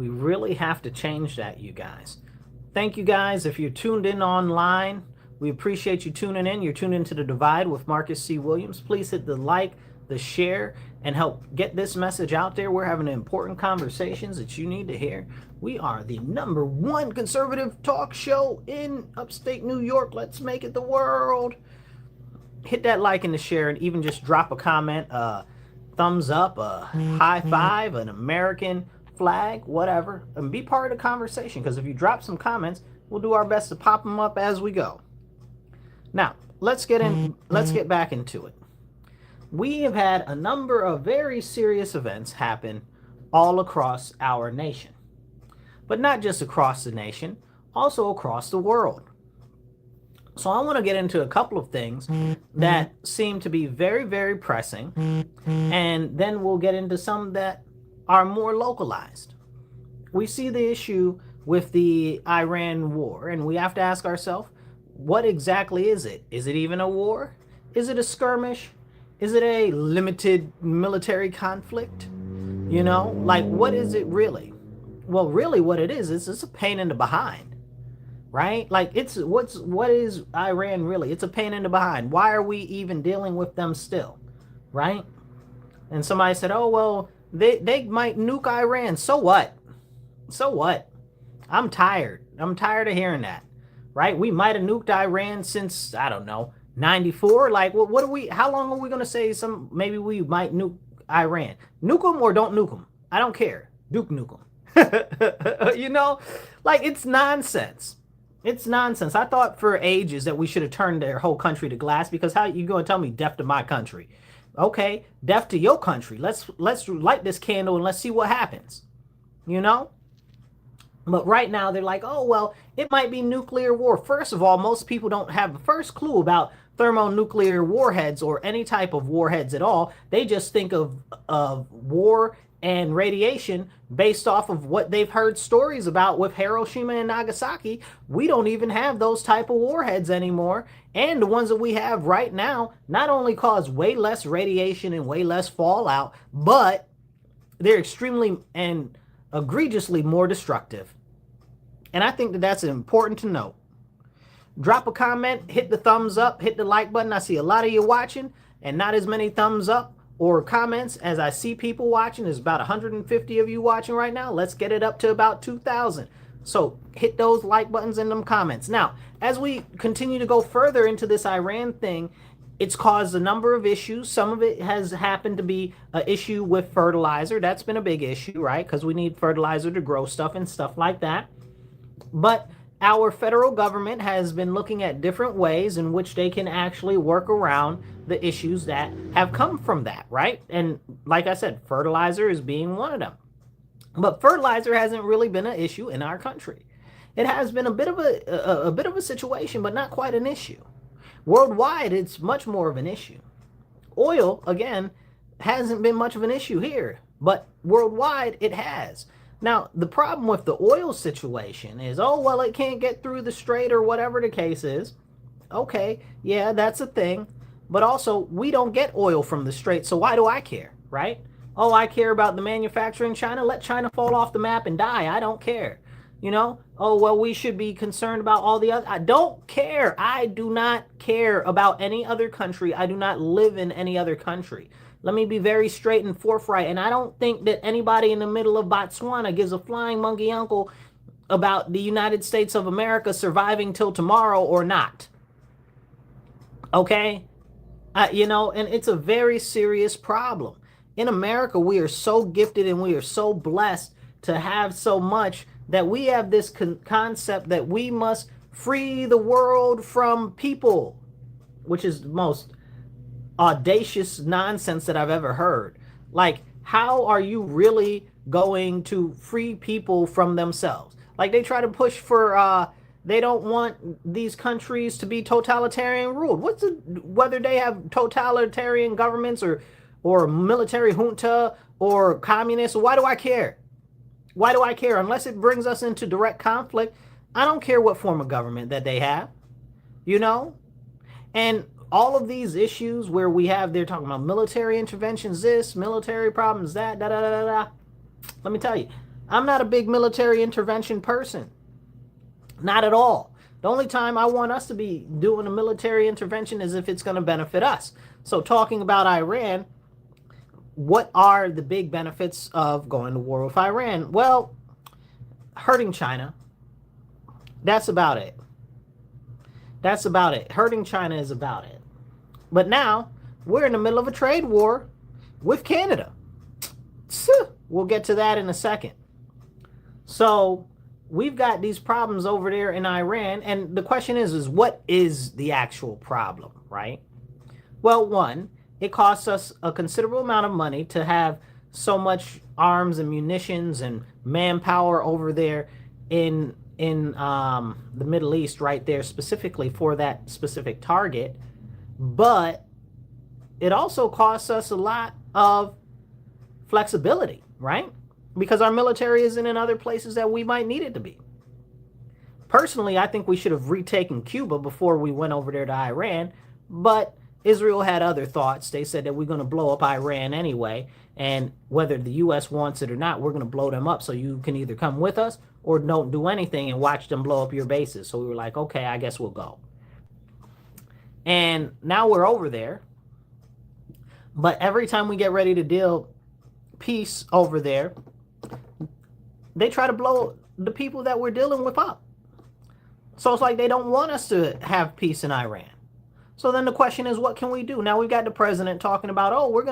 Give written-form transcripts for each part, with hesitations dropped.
We really have to change that, you guys. Thank you guys. If you're tuned in online, we appreciate you tuning in. You're tuned into The Divide with Marcus C. Williams. Please hit the like, the share, and help get this message out there. We're having important conversations that you need to hear. We are the #1 conservative talk show in upstate New York. Let's make it the world. Hit that like and the share, and even just drop a comment, thumbs up, a high five, an American flag, whatever, and be part of the conversation. Because if you drop some comments, we'll do our best to pop them up as we go. Now, let's get back into it. We have had a number of very serious events happen all across our nation, but not just across the nation, also across the world. So I want to get into a couple of things that seem to be very, very pressing, and then we'll get into some that are more localized. We see the issue with the Iran war, and we have to ask ourselves, what exactly is it? Is it even a war? Is it a skirmish? Is it a limited military conflict? You know, like, what is it really? Well, really what it is it's a pain in the behind, right? Like, what is Iran really? It's a pain in the behind. Why are we even dealing with them still, right? And somebody said, oh, well, they might nuke Iran. So what? So what? I'm tired. I'm tired of hearing that, right? We might have nuked Iran since, I don't know, 94. Like, what are we, how long are we going to say maybe we might nuke Iran? Nuke them or don't nuke them. I don't care. Nuke them. You know, like, it's nonsense. It's nonsense. I thought for ages that we should have turned their whole country to glass, because how you going to tell me death to my country? Okay, death to your country. Let's light this candle and let's see what happens. You know? But right now they're like, oh, well, it might be nuclear war. First of all, most people don't have the first clue about thermonuclear warheads or any type of warheads at all. They just think of war and radiation based off of what they've heard stories about with Hiroshima and Nagasaki. We don't even have those type of warheads anymore. And the ones that we have right now not only cause way less radiation and way less fallout, but they're extremely and egregiously more destructive. And I think that that's important to note. Drop a comment, hit the thumbs up, hit the like button. I see a lot of you watching and not as many thumbs up or comments as I see people watching. There's about 150 of you watching right now. Let's get it up to about 2,000. So hit those like buttons and them comments. Now, as we continue to go further into this Iran thing, it's caused a number of issues. Some of it has happened to be an issue with fertilizer. That's been a big issue, right? Because we need fertilizer to grow stuff and stuff like that. But our federal government has been looking at different ways in which they can actually work around the issues that have come from that, right? And like I said, fertilizer is being one of them. But fertilizer hasn't really been an issue in our country. It has been a bit of a situation, but not quite an issue. Worldwide, it's much more of an issue. Oil, again, hasn't been much of an issue here, but worldwide it has. Now, the problem with the oil situation is, oh, well, it can't get through the strait or whatever the case is. Okay, yeah, that's a thing. But also, we don't get oil from the strait, so why do I care, right? Oh, I care about the manufacturer in China. Let China fall off the map and die. I don't care. You know, oh, well, we should be concerned about all the other. I don't care. I do not care about any other country. I do not live in any other country. Let me be very straight and forthright. And I don't think that anybody in the middle of Botswana gives a flying monkey uncle about the United States of America surviving till tomorrow or not. Okay? You know, and it's a very serious problem. In America, we are so gifted and we are so blessed to have so much that we have this concept that we must free the world from people, which is the most audacious nonsense that I've ever heard. Like, how are you really going to free people from themselves? Like, they try to push for, they don't want these countries to be totalitarian ruled. Whether they have totalitarian governments or military junta or communists, why do I care? Why do I care? Unless it brings us into direct conflict, I don't care what form of government that they have, you know? And all of these issues where they're talking about military interventions, this, military problems, that, da, da, da, da, da. Let me tell you, I'm not a big military intervention person. Not at all. The only time I want us to be doing a military intervention is if it's going to benefit us. So talking about Iran, what are the big benefits of going to war with Iran? Well, hurting China. That's about it. That's about it. Hurting China is about it. But now we're in the middle of a trade war with Canada. We'll get to that in a second. So we've got these problems over there in Iran. And the question is what is the actual problem, right? Well, one, it costs us a considerable amount of money to have so much arms and munitions and manpower over there in the Middle East right there specifically for that specific target. But it also costs us a lot of flexibility, right? Because our military isn't in other places that we might need it to be. Personally, I think we should have retaken Cuba before we went over there to Iran, but Israel had other thoughts. They said that we're going to blow up Iran anyway, and whether the U.S. wants it or not, we're going to blow them up, so you can either come with us or don't do anything and watch them blow up your bases. So we were like, okay, I guess we'll go. And now we're over there, but every time we get ready to deal peace over there, they try to blow the people that we're dealing with up. So it's like they don't want us to have peace in Iran. So then the question is, what can we do? Now we've got the president talking about, oh, we're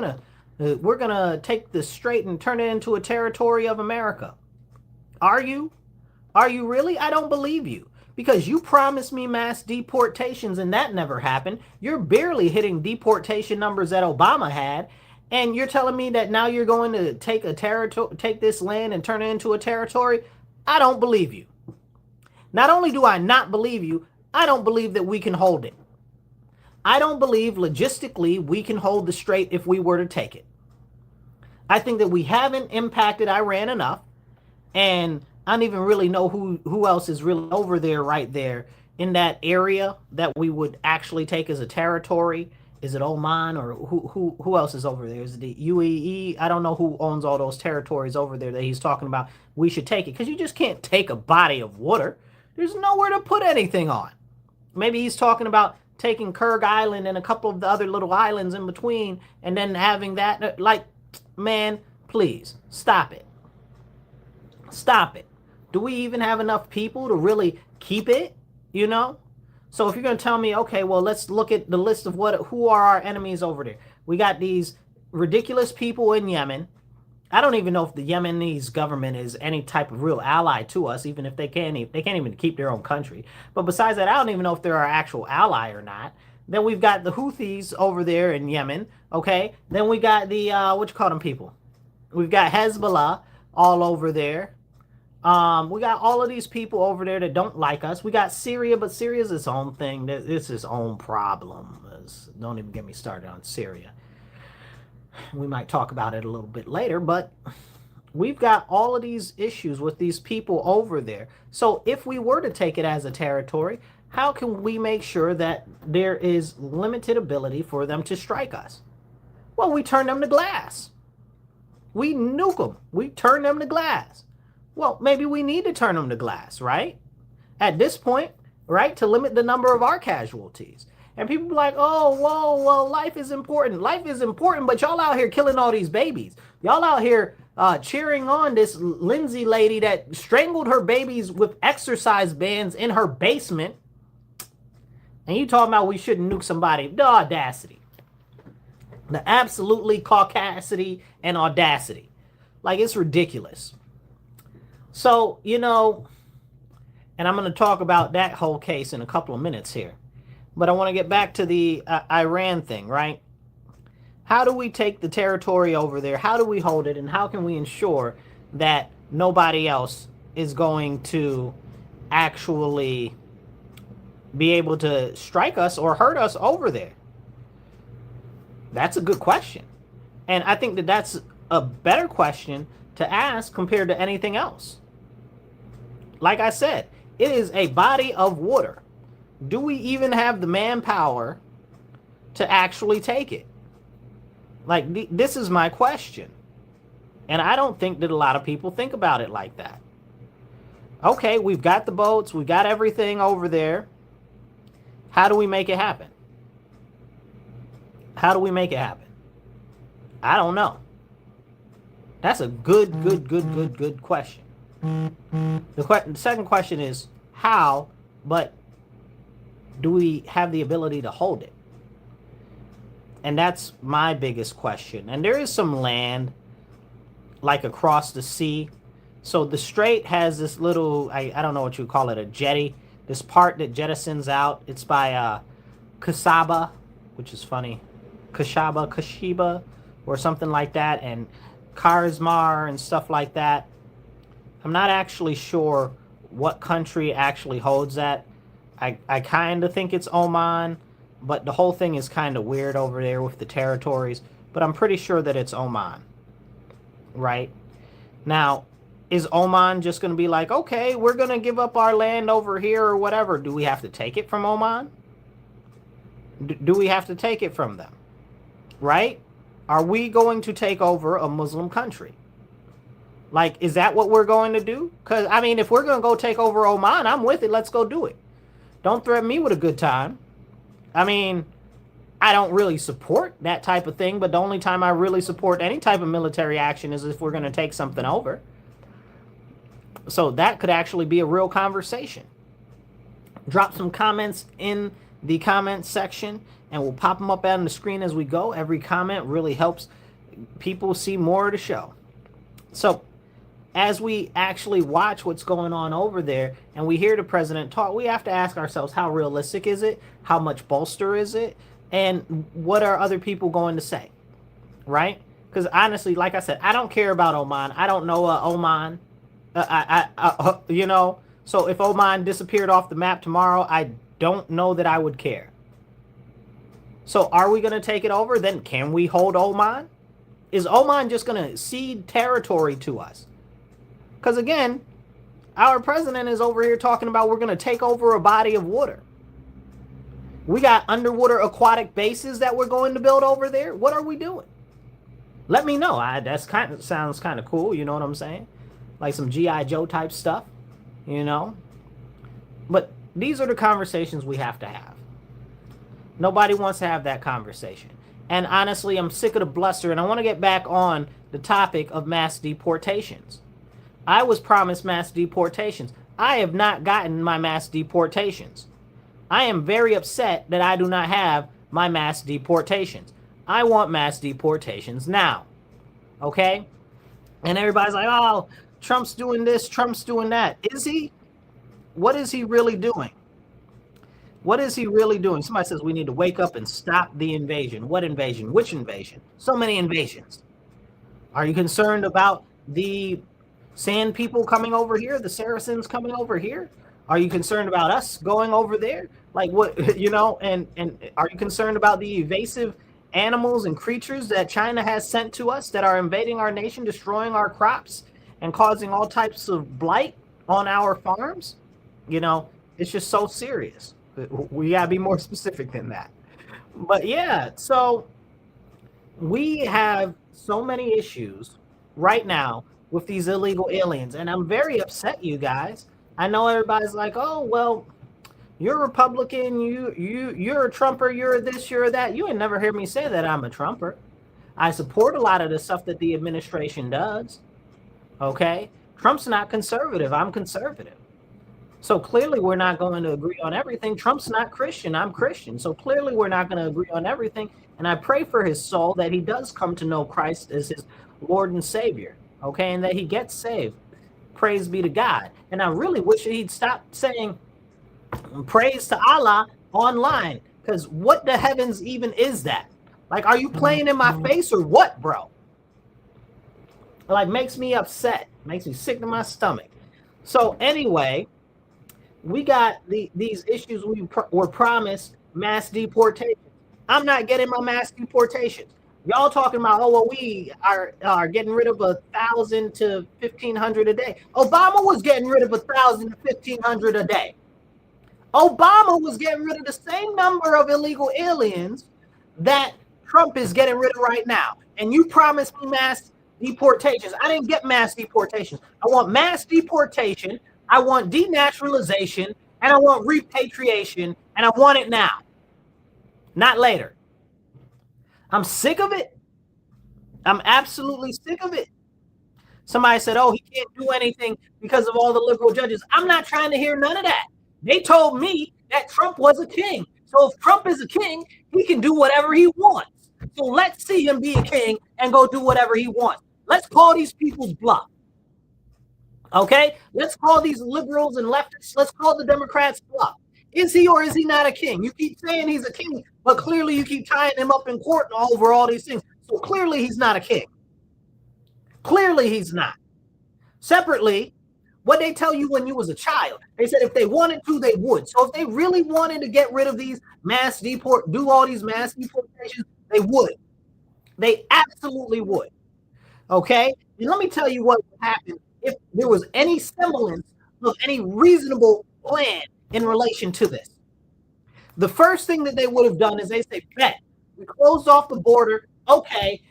gonna take the strait and turn it into a territory of America. Are you? Are you really? I don't believe you, because you promised me mass deportations and that never happened. You're barely hitting deportation numbers that Obama had. And you're telling me that now you're going to take this land and turn it into a territory? I don't believe you. Not only do I not believe you, I don't believe that we can hold it. I don't believe logistically we can hold the strait if we were to take it. I think that we haven't impacted Iran enough, and I don't even really know who else is really over there right there in that area that we would actually take as a territory. Is it Oman, or who else is over there? Is it the UAE? I don't know who owns all those territories over there that he's talking about. We should take it, because you just can't take a body of water. There's nowhere to put anything on. Maybe he's talking about taking Kurg Island and a couple of the other little islands in between and then having that. Like, man, please, stop it. Stop it. Do we even have enough people to really keep it, you know? So if you're going to tell me, okay, well, let's look at the list of who are our enemies over there. We got these ridiculous people in Yemen. I don't even know if the Yemenis government is any type of real ally to us, even if they can't even keep their own country. But besides that, I don't even know if they're our actual ally or not. Then we've got the Houthis over there in Yemen, okay? Then we got the, what you call them people? We've got Hezbollah all over there. We got all of these people over there that don't like us. We got Syria, but Syria's its own thing. It's its own problem. Don't even get me started on Syria. We might talk about it a little bit later, but we've got all of these issues with these people over there. So if we were to take it as a territory, how can we make sure that there is limited ability for them to strike us? Well, we turn them to glass. We nuke them. We turn them to glass. Well, maybe we need to turn them to glass, right? At this point, right, to limit the number of our casualties. And people be like, oh, whoa, well, life is important. Life is important, but y'all out here killing all these babies. Y'all out here cheering on this Lindsay lady that strangled her babies with exercise bands in her basement. And you talking about we shouldn't nuke somebody. The audacity. The absolutely caucasity and audacity. Like, it's ridiculous. So, you know, and I'm going to talk about that whole case in a couple of minutes here. But I want to get back to the Iran thing, right? How do we take the territory over there? How do we hold it? And how can we ensure that nobody else is going to actually be able to strike us or hurt us over there? That's a good question. And I think that that's a better question to ask compared to anything else. Like I said, it is a body of water. Do we even have the manpower to actually take it? Like, this is my question. And I don't think that a lot of people think about it like that. Okay, we've got the boats, we got everything over there. How do we make it happen? How do we make it happen? I don't know. That's a good question. The second question is how, but do we have the ability to hold it? And that's my biggest question. And there is some land like across the sea. So the strait has this little, I don't know what you call it, a jetty, this part that jettisons out. It's by Kasaba, which is funny, Kashiba, or something like that, and Karsmar and stuff like that. I'm not actually sure what country actually holds that. I kind of think it's Oman, but the whole thing is kind of weird over there with the territories. But I'm pretty sure that it's Oman, right? Now, is Oman just going to be like, okay, we're going to give up our land over here or whatever? Do we have to take it from Oman? Do we have to take it from them? Right? Are we going to take over a Muslim country? Like, is that what we're going to do? Because, I mean, if we're going to go take over Oman, I'm with it. Let's go do it. Don't threaten me with a good time. I mean, I don't really support that type of thing, but the only time I really support any type of military action is if we're going to take something over. So that could actually be a real conversation. Drop some comments in the comments section, and we'll pop them up on the screen as we go. Every comment really helps people see more of the show. So as we actually watch what's going on over there and we hear the president talk, we have to ask ourselves, how realistic is it? How much bolster is it? And what are other people going to say? Right? Because honestly, like I said, I don't care about Oman. I don't know Oman. You know, so if Oman disappeared off the map tomorrow, I don't know that I would care. So are we going to take it over? Then can we hold Oman? Is Oman just going to cede territory to us? Because again, our president is over here talking about we're going to take over a body of water. We got underwater aquatic bases that we're going to build over there. What are we doing? Let me know. That's sounds kind of cool. You know what I'm saying? Like some G.I. Joe type stuff, you know? But these are the conversations we have to have. Nobody wants to have that conversation. And honestly, I'm sick of the bluster, and I want to get back on the topic of mass deportations. I was promised mass deportations. I have not gotten my mass deportations. I am very upset that I do not have my mass deportations. I want mass deportations now. Okay? And everybody's like, oh, Trump's doing this, Trump's doing that. Is he? What is he really doing? What is he really doing? Somebody says we need to wake up and stop the invasion. What invasion? Which invasion? So many invasions. Are you concerned about the Sand people coming over here, the Saracens coming over here? Are you concerned about us going over there? Like what, you know, and are you concerned about the evasive animals and creatures that China has sent to us that are invading our nation, destroying our crops and causing all types of blight on our farms? You know, it's just so serious. We gotta be more specific than that. But yeah, so we have so many issues right now with these illegal aliens, and I'm very upset, you guys. I know everybody's like, oh, well, you're a Republican, you're a Trumper, you're this, you're that. You ain't never heard me say that I'm a Trumper. I support a lot of the stuff that the administration does. Okay? Trump's not conservative. I'm conservative. So clearly we're not going to agree on everything. Trump's not Christian. I'm Christian. So clearly we're not going to agree on everything. And I pray for his soul that he does come to know Christ as his Lord and Savior. Okay? And that he gets saved. Praise be to God. And I really wish he'd stop saying praise to Allah online. Because what the heavens even is that? Like, are you playing in my face or what, bro? Like, makes me upset. Makes me sick to my stomach. So anyway, we got these issues. We were promised mass deportations. I'm not getting my mass deportations. Y'all talking about, oh, well, we are getting rid of 1,000 to 1,500 a day. Obama was getting rid of 1,000 to 1,500 a day. Obama was getting rid of the same number of illegal aliens that Trump is getting rid of right now. And you promised me mass deportations. I didn't get mass deportations. I want mass deportation. I want denaturalization, and I want repatriation, and I want it now, not later. I'm sick of it. I'm absolutely sick of it. Somebody said, oh, he can't do anything because of all the liberal judges. I'm not trying to hear none of that. They told me that Trump was a king. So if Trump is a king, he can do whatever he wants. So let's see him be a king and go do whatever he wants. Let's call these people's bluff. Okay? Let's call these liberals and leftists, let's call the Democrats bluff. Is he or is he not a king? You keep saying he's a king, but clearly you keep tying him up in court over all these things. So clearly he's not a king. Clearly he's not. Separately, what they tell you when you was a child, they said if they wanted to, they would. So if they really wanted to get rid of these do all these mass deportations, they would. They absolutely would. Okay? And let me tell you what would happen if there was any semblance of any reasonable plan in relation to this. The first thing that they would have done is they say, bet, we closed off the border. Okay,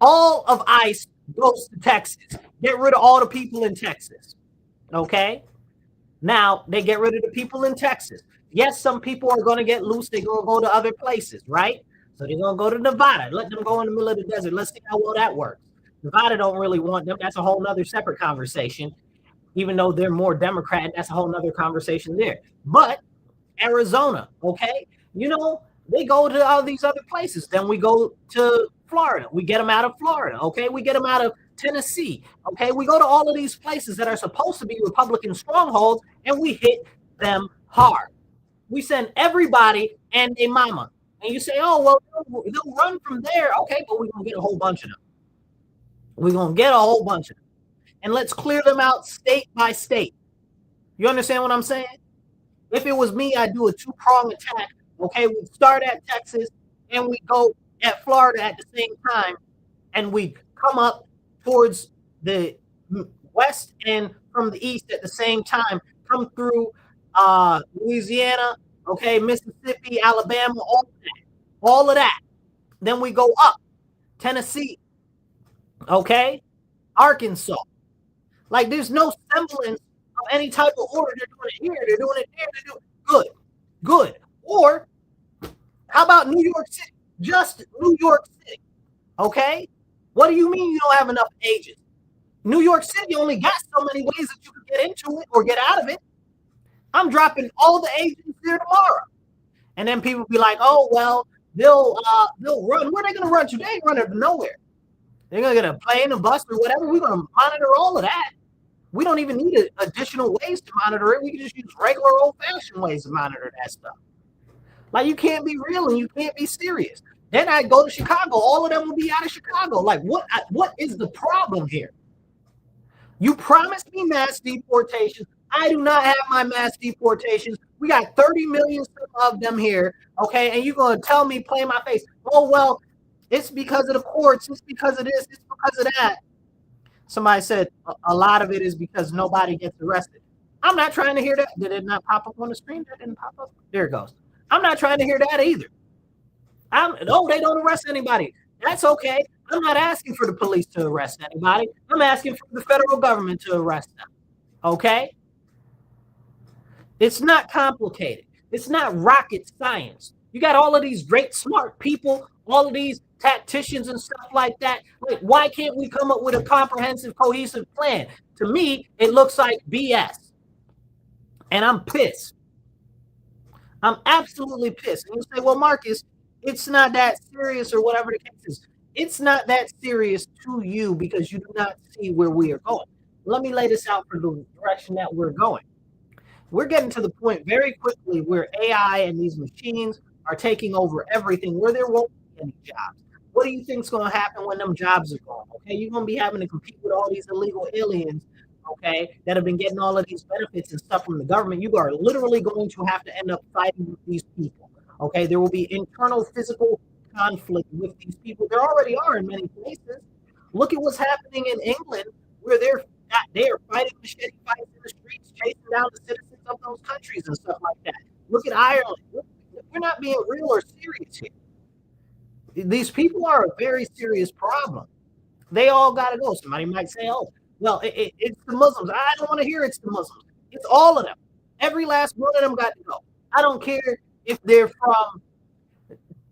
all of ICE goes to Texas. Get rid of all the people in Texas. Okay? Now, they get rid of the people in Texas. Yes, some people are going to get loose. They're going to go to other places, right? So they're going to go to Nevada. Let them go in the middle of the desert. Let's see how well that works. Nevada don't really want them. That's a whole nother separate conversation. Even though they're more Democrat, that's a whole nother conversation there. But Arizona, okay? You know, they go to all these other places. Then we go to Florida. We get them out of Florida, okay? We get them out of Tennessee, okay? We go to all of these places that are supposed to be Republican strongholds, and we hit them hard. We send everybody and their mama. And you say, oh, well, they'll run from there. Okay, but we're going to get a whole bunch of them. We're going to get a whole bunch of them. And let's clear them out state by state. You understand what I'm saying? If it was me, I'd do a two-pronged attack. Okay, we'd start at Texas and we go at Florida at the same time, and we come up towards the west and from the east at the same time, come through Louisiana, okay, Mississippi, Alabama, all of that. Then we go up, Tennessee, okay, Arkansas. Like, there's no semblance of any type of order. They're doing it here, they're doing it there, they're doing it good. Or how about New York City? Just New York City, okay? What do you mean you don't have enough agents? New York City only got so many ways that you can get into it or get out of it. I'm dropping all the agents there tomorrow. And then people be like, oh, well, they'll run. Where are they going to run to? They ain't running to nowhere. They're going to get a plane, a bus, or whatever. We're going to monitor all of that. We don't even need additional ways to monitor it. We can just use regular old-fashioned ways to monitor that stuff. Like, you can't be real and you can't be serious. Then I go to Chicago. All of them will be out of Chicago. Like, what is the problem here? You promised me mass deportations. I do not have my mass deportations. We got 30 million of them here, okay? And you're going to tell me, play my face, oh, well, it's because of the courts. It's because of this. It's because of that. Somebody said a lot of it is because nobody gets arrested. I'm not trying to hear that. Did it not pop up on the screen? That didn't pop up. There it goes. I'm not trying to hear that either. No, they don't arrest anybody. That's okay. I'm not asking for the police to arrest anybody. I'm asking for the federal government to arrest them. Okay? It's not complicated. It's not rocket science. You got all of these great, smart people, all of these tacticians and stuff like that. Like, why can't we come up with a comprehensive, cohesive plan? To me, it looks like BS. And I'm pissed. I'm absolutely pissed. And you say, well, Marcus, it's not that serious or whatever the case is. It's not that serious to you because you do not see where we are going. Let me lay this out for the direction that we're going. We're getting to the point very quickly where AI and these machines are taking over everything, where there won't be any jobs. What do you think is going to happen when them jobs are gone? Okay, you're going to be having to compete with all these illegal aliens, okay, that have been getting all of these benefits and stuff from the government. You are literally going to have to end up fighting with these people. Okay, there will be internal physical conflict with these people. There already are in many places. Look at what's happening in England, where they are fighting machete fights in the streets, chasing down the citizens of those countries and stuff like that. Look at Ireland. We're not being real or serious here. These people are a very serious problem. They all got to go. Somebody might say, oh, well, it's the Muslims. I don't want to hear it's the Muslims. It's all of them. Every last one of them got to go. I don't care if they're from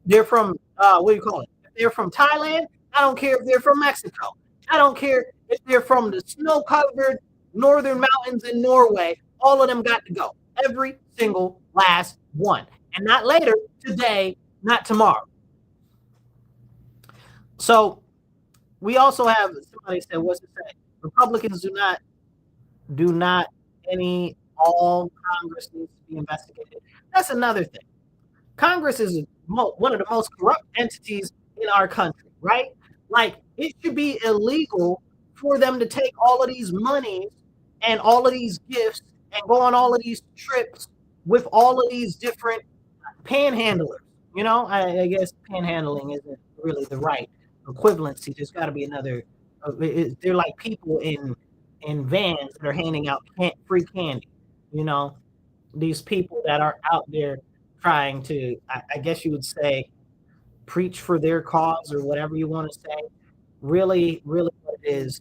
what do you call it? If they're from Thailand, I don't care if they're from Mexico. I don't care if they're from the snow-covered northern mountains in Norway. All of them got to go. Every single last one. And not later, today, not tomorrow. So we also have somebody said, what's it say? Republicans do not any all Congress needs to be investigated. That's another thing. Congress is one of the most corrupt entities in our country, right? Like, it should be illegal for them to take all of these monies and all of these gifts and go on all of these trips with all of these different panhandlers. You know, I guess panhandling isn't really the right equivalency. There's got to be another. They're like people in vans that are handing out free candy. You know, these people that are out there trying to, I guess you would say, preach for their cause or whatever you want to say. Really, really, what it is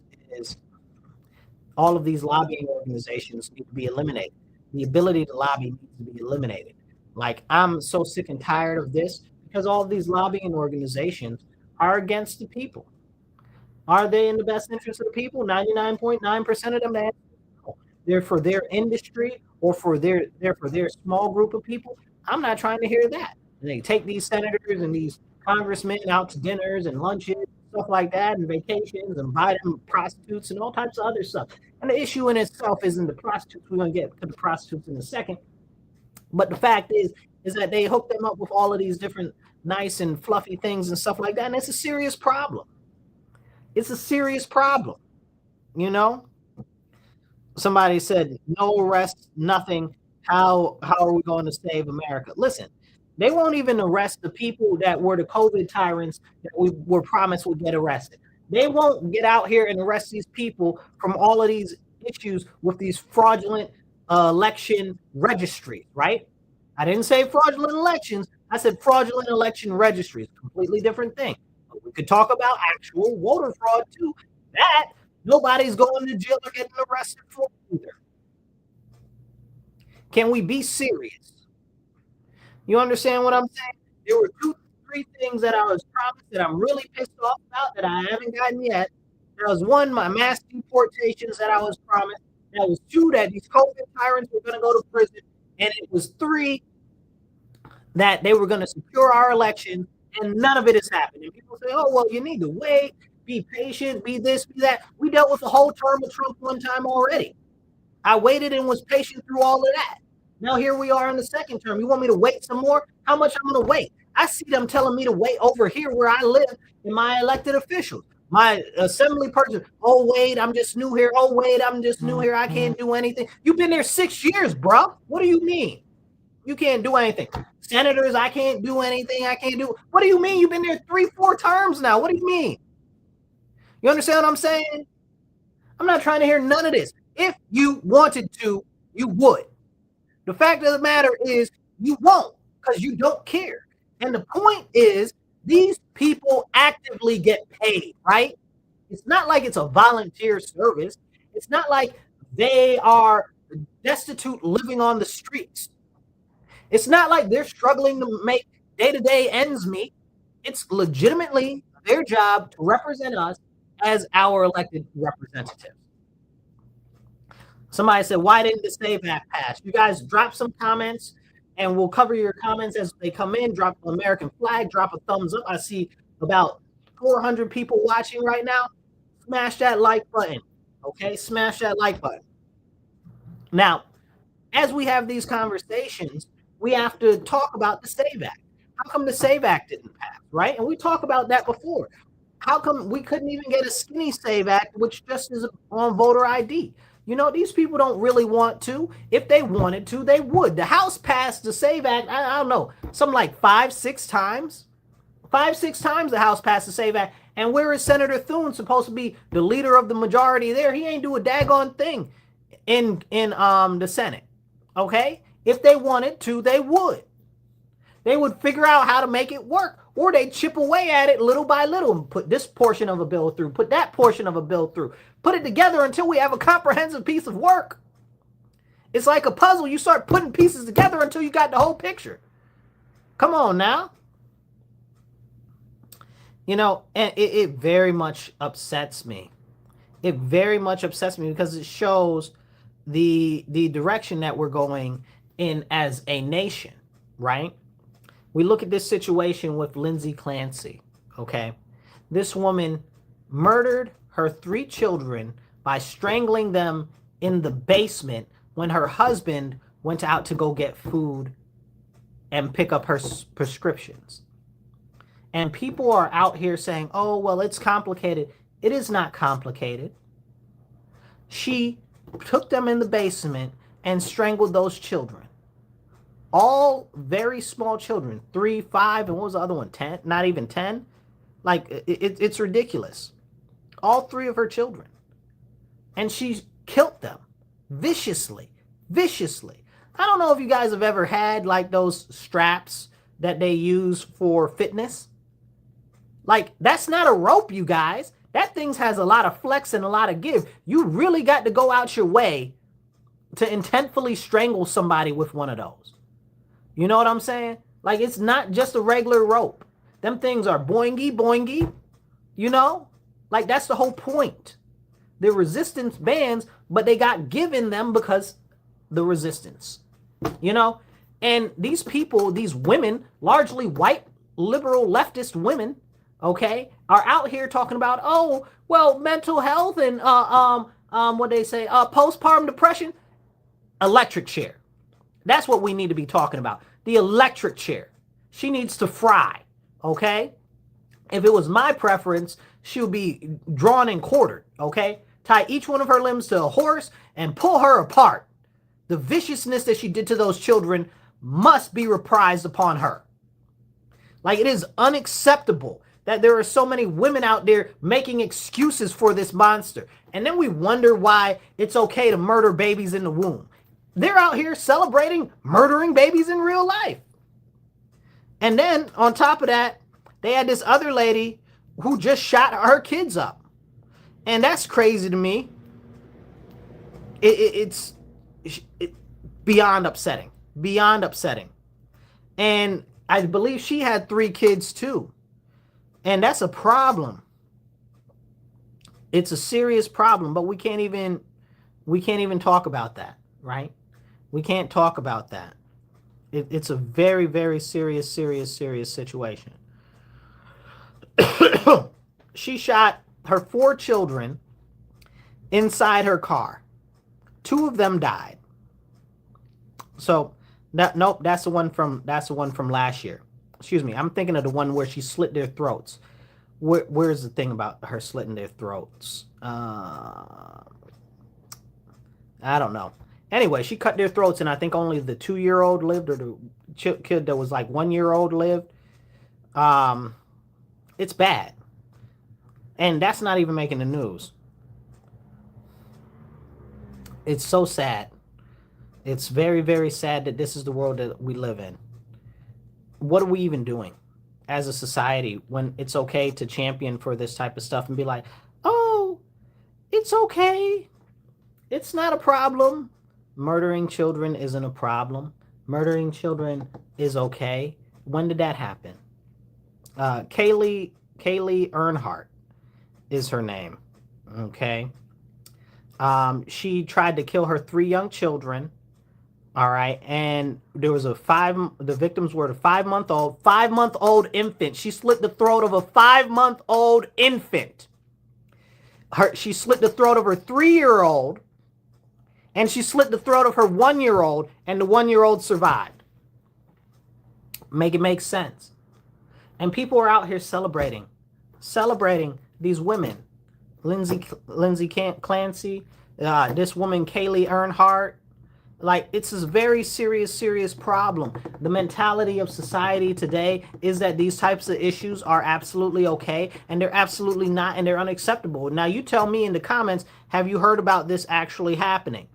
all of these lobbying organizations need to be eliminated. The ability to lobby needs to be eliminated. Like, I'm so sick and tired of this because all of these lobbying organizations are against the people. Are they in the best interest of the people? 99.9% of them, they're for their industry or for their small group of people. I'm not trying to hear that. And they take these senators and these congressmen out to dinners and lunches, stuff like that, and vacations, and buy them prostitutes and all types of other stuff. And the issue in itself isn't the prostitutes. We're going to get to the prostitutes in a second. But the fact is that they hook them up with all of these different nice and fluffy things and stuff like that. And it's a serious problem. It's a serious problem. You know? Somebody said, no arrests, nothing. How are we going to save America? Listen, they won't even arrest the people that were the COVID tyrants that we were promised would get arrested. They won't get out here and arrest these people from all of these issues with these fraudulent election registries, right? I didn't say fraudulent elections. I said fraudulent election registries. Completely different thing. But we could talk about actual voter fraud too. That nobody's going to jail or getting arrested for either. Can we be serious? You understand what I'm saying? There were 2-3 things that I was promised that I'm really pissed off about that I haven't gotten yet. There was one, my mass deportations that I was promised. That was 2, that these COVID tyrants were going to go to prison. And it was 3, that they were going to secure our election. And none of it has happened. And people say, oh, well, you need to wait, be patient, be this, be that. We dealt with the whole term of Trump one time already. I waited and was patient through all of that. Now here we are in the second term. You want me to wait some more? How much I'm going to wait? I see them telling me to wait over here where I live in my elected officials. My assembly person, oh, wait, I'm just new here. Oh, wait, I'm just new here. I can't do anything. You've been there 6 years, bro. What do you mean? You can't do anything. Senators, I can't do anything. I can't do. What do you mean? You've been there 3-4 terms now. What do you mean? You understand what I'm saying? I'm not trying to hear none of this. If you wanted to, you would. The fact of the matter is you won't because you don't care. And the point is these people actively get paid, right? It's not like it's a volunteer service. It's not like they are destitute living on the streets. It's not like they're struggling to make day-to-day ends meet. It's legitimately their job to represent us as our elected representatives. Somebody said, why didn't the SAVE Act pass? You guys drop some comments and we'll cover your comments as they come in. Drop an American flag, drop a thumbs up. I see about 400 people watching right now. Smash that like button, okay? Smash that like button. Now, as we have these conversations, we have to talk about the SAVE Act. How come the SAVE Act didn't pass, right? And we talked about that before. How come we couldn't even get a skinny SAVE Act, which just is on voter ID? You know, these people don't really want to. If they wanted to, they would. The House passed the SAVE Act, I don't know, something like 5-6 times. 5-6 times the House passed the SAVE Act. And where is Senator Thune supposed to be the leader of the majority there? He ain't do a daggone thing in the Senate. Okay? If they wanted to, they would. They would figure out how to make it work. Or they chip away at it little by little and put this portion of a bill through, put that portion of a bill through, put it together until we have a comprehensive piece of work. It's like a puzzle. You start putting pieces together until you got the whole picture. Come on now. You know, and it very much upsets me. It very much upsets me because it shows the direction that we're going in as a nation, right? We look at this situation with Lindsay Clancy, okay? This woman murdered her 3 children by strangling them in the basement when her husband went out to go get food and pick up her prescriptions. And people are out here saying, oh, well, it's complicated. It is not complicated. She took them in the basement and strangled those children. All very small children, 3, 5, and what was the other one? 10? Not even 10? Like, it's ridiculous. All 3 of her children. And she killed them viciously. Viciously. I don't know if you guys have ever had like those straps that they use for fitness. Like, that's not a rope, you guys. That thing has a lot of flex and a lot of give. You really got to go out your way to intentfully strangle somebody with one of those. You know what I'm saying? Like, it's not just a regular rope. Them things are boingy, boingy. You know? Like, that's the whole point. They're resistance bands, but they got given them because the resistance. You know? And these people, these women, largely white, liberal, leftist women, okay, are out here talking about, oh, well, mental health and, what they say, postpartum depression. Electric chair. That's what we need to be talking about. The electric chair. She needs to fry, okay? If it was my preference, she would be drawn and quartered, okay? Tie each one of her limbs to a horse and pull her apart. The viciousness that she did to those children must be reprised upon her. Like, it is unacceptable that there are so many women out there making excuses for this monster. And then we wonder why it's okay to murder babies in the womb. They're out here celebrating murdering babies in real life. And then on top of that, they had this other lady who just shot her kids up. And that's crazy to me. It's beyond upsetting. Beyond upsetting. And I believe she had 3 kids too. And that's a problem. It's a serious problem, but we can't even talk about that, right? We can't talk about that. It's a very, very serious situation. She shot her 4 children inside her car. 2 of them died. So nope, that's the one from last year. Excuse me, I'm thinking of the one where she slit their throats. Where's the thing about her slitting their throats? I don't know. Anyway, she cut their throats, and I think only the 2-year-old lived, or the kid that was like 1-year-old lived. It's bad. And that's not even making the news. It's so sad. It's very, very sad that this is the world that we live in. What are we even doing as a society when it's okay to champion for this type of stuff and be like, oh, it's okay. It's not a problem. Murdering children isn't a problem. Murdering children is okay. When did that happen? Kaylee Earnhardt is her name. Okay. She tried to kill her 3 young children. All right. And there was the victims were a 5-month-old infant. She slit the throat of a 5-month-old infant. She slit the throat of her 3-year-old. And she slit the throat of her 1-year-old, and the 1-year-old survived. Make it make sense. And people are out here celebrating these women. Lindsay Clancy, this woman, Kaylee Earnhardt. Like, it's a very serious problem. The mentality of society today is that these types of issues are absolutely okay, and they're absolutely not, and they're unacceptable. Now, you tell me in the comments, have you heard about this actually happening?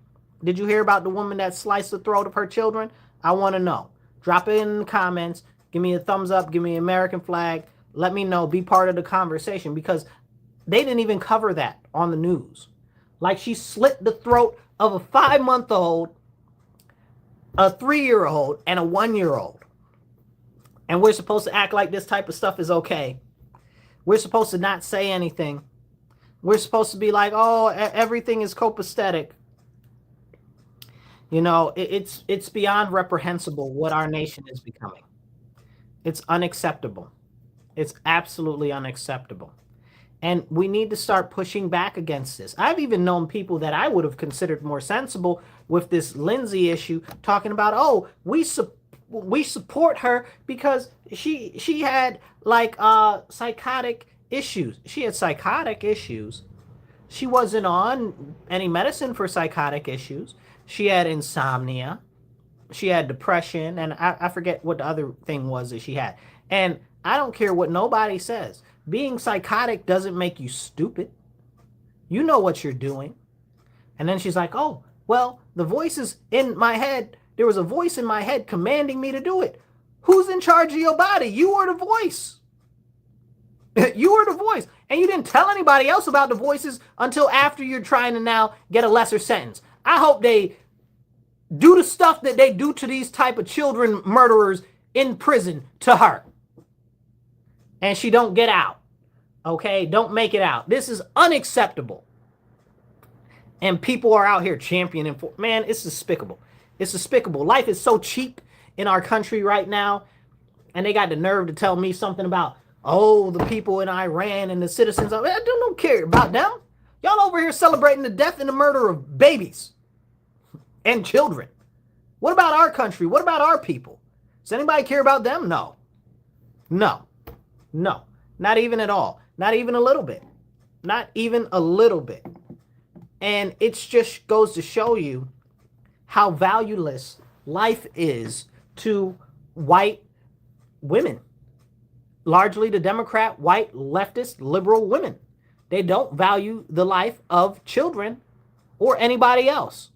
Did you hear about the woman that sliced the throat of her children? I want to know. Drop it in the comments. Give me a thumbs up. Give me an American flag. Let me know. Be part of the conversation, because they didn't even cover that on the news. Like, she slit the throat of a 5-month-old, a 3-year-old, and a 1-year-old. And we're supposed to act like this type of stuff is okay. We're supposed to not say anything. We're supposed to be like, oh, everything is copacetic. You know, it's beyond reprehensible what our nation is becoming. It's unacceptable. It's absolutely unacceptable. And we need to start pushing back against this. I've even known people that I would have considered more sensible with this Lindsay issue talking about, oh, we support her because she had like psychotic issues. She had psychotic issues. She wasn't on any medicine for psychotic issues. She had insomnia. She had depression, and I forget what the other thing was that she had. And I don't care what nobody says. Being psychotic doesn't make you stupid. You know what you're doing. And then she's like, oh, well, the voices in my head, there was a voice in my head commanding me to do it. Who's in charge of your body? You are the voice. You are the voice. And you didn't tell anybody else about the voices until after you're trying to now get a lesser sentence. I hope they do the stuff that they do to these type of children murderers in prison to her. And she don't get out. Okay? Don't make it out. This is unacceptable. And people are out here championing for, man, it's despicable. It's despicable. Life is so cheap in our country right now. And they got the nerve to tell me something about, oh, the people in Iran and the citizens. I don't care about them. Y'all over here celebrating the death and the murder of babies and children. What about our country? What about our people? Does anybody care about them? No. No. No. Not even at all. Not even a little bit. Not even a little bit. And it just goes to show you how valueless life is to white women. Largely the Democrat, white, leftist, liberal women. They don't value the life of children or anybody else.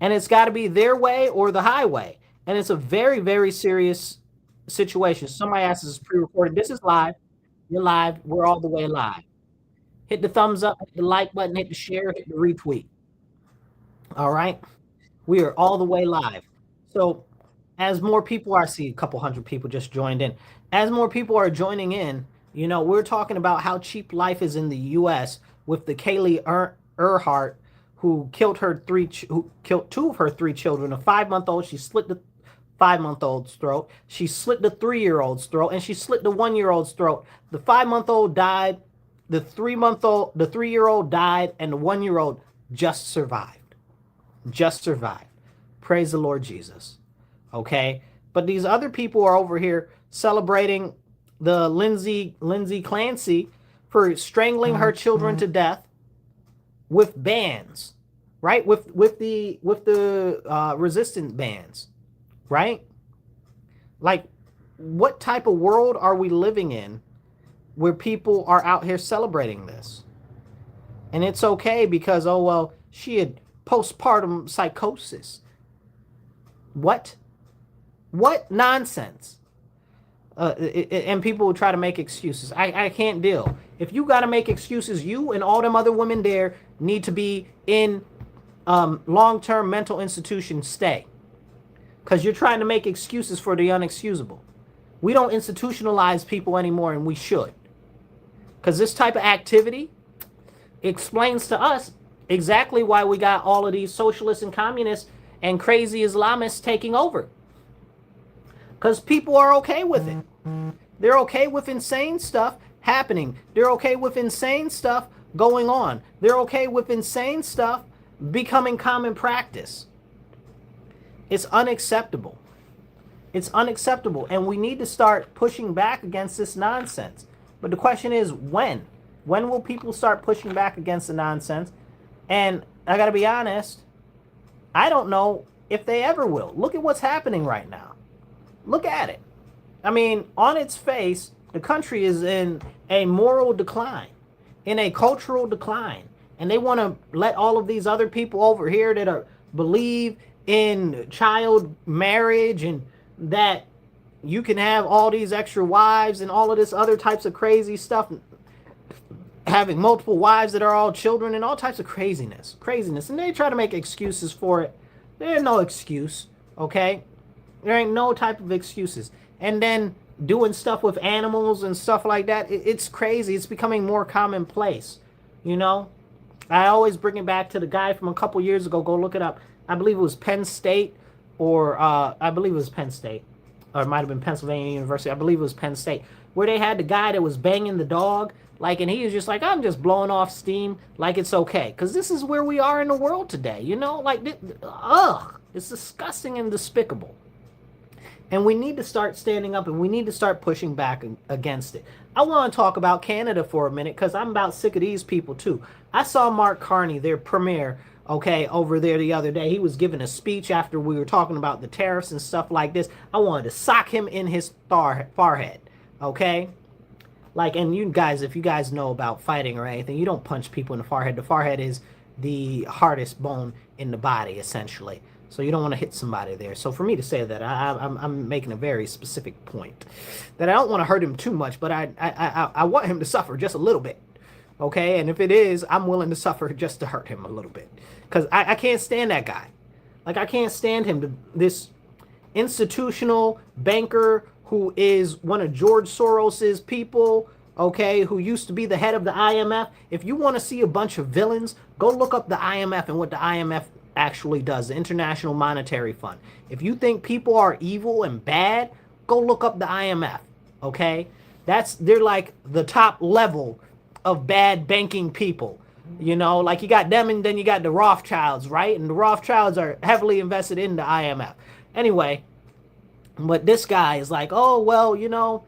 And it's got to be their way or the highway. And it's a very, very serious situation. Somebody asked us pre-recorded. This is live. You're live. We're all the way live. Hit the thumbs up, hit the like button, hit the share, hit the retweet. All right. We are all the way live. So as more people, I see a couple hundred people just joined in. As more people are joining in, you know, we're talking about how cheap life is in the U.S. with the Kaylee Earhart, who killed two of her 3 children. A 5-month-old, she slit the 5-month-old's throat. She slit the 3-year-old's throat, and she slit the 1-year-old's throat. The 5-month-old died. The 3-year-old died, and the 1-year-old just survived. Just survived. Praise the Lord Jesus. Okay, but these other people are over here celebrating the Lindsay Clancy for strangling her children to death with bands, right? With the resistant bands, right? Like, what type of world are we living in where people are out here celebrating this? And it's okay because, oh, well, she had postpartum psychosis. What nonsense. And people will try to make excuses. I can't deal. If you got to make excuses, you and all them other women there need to be in long-term mental institutions. Stay. Because you're trying to make excuses for the unexcusable. We don't institutionalize people anymore, and we should. Because this type of activity explains to us exactly why we got all of these socialists and communists and crazy Islamists taking over. Because people are okay with it. They're okay with insane stuff happening. They're okay with insane stuff going on. They're okay with insane stuff becoming common practice. It's unacceptable. It's unacceptable. And we need to start pushing back against this nonsense. But the question is, when? When will people start pushing back against the nonsense? And I got to be honest, I don't know if they ever will. Look at what's happening right now. Look at it. I mean, on its face, the country is in a moral decline, in a cultural decline. And they want to let all of these other people over here that believe in child marriage and that you can have all these extra wives and all of this other types of crazy stuff, having multiple wives that are all children and all types of craziness. And they try to make excuses for it. There's no excuse, okay? There ain't no type of excuses. And then doing stuff with animals and stuff like that, it's crazy. It's becoming more commonplace, you know? I always bring it back to the guy from a couple years ago. Go look it up. I believe it was Penn State, or I believe it was Penn State, or it might have been Pennsylvania University. I believe it was Penn State, where they had the guy that was banging the dog, like, and he was just like, I'm just blowing off steam, like it's okay, because this is where we are in the world today, you know, like, it's disgusting and despicable. And we need to start standing up, and we need to start pushing back against it. I want to talk about Canada for a minute, because I'm about sick of these people too. I saw Mark Carney, their premier, okay, over there the other day. He was giving a speech after we were talking about the tariffs and stuff like this. I wanted to sock him in his forehead, okay? Like, and you guys, if you guys know about fighting or anything, you don't punch people in the forehead. The forehead is the hardest bone in the body, essentially. So you don't want to hit somebody there. So for me to say that, I'm making a very specific point. That I don't want to hurt him too much, but I want him to suffer just a little bit. Okay? And if it is, I'm willing to suffer just to hurt him a little bit. Because I can't stand that guy. Like, I can't stand him. This institutional banker who is one of George Soros's people, okay, who used to be the head of the IMF. If you want to see a bunch of villains, go look up the IMF and what the IMF actually does, the International Monetary Fund. If you think people are evil and bad, go look up the IMF, okay? They're like the top level of bad banking people, you know? Like, you got them, and then you got the Rothschilds, right? And the Rothschilds are heavily invested in the IMF. Anyway, but this guy is like, oh, well, you know,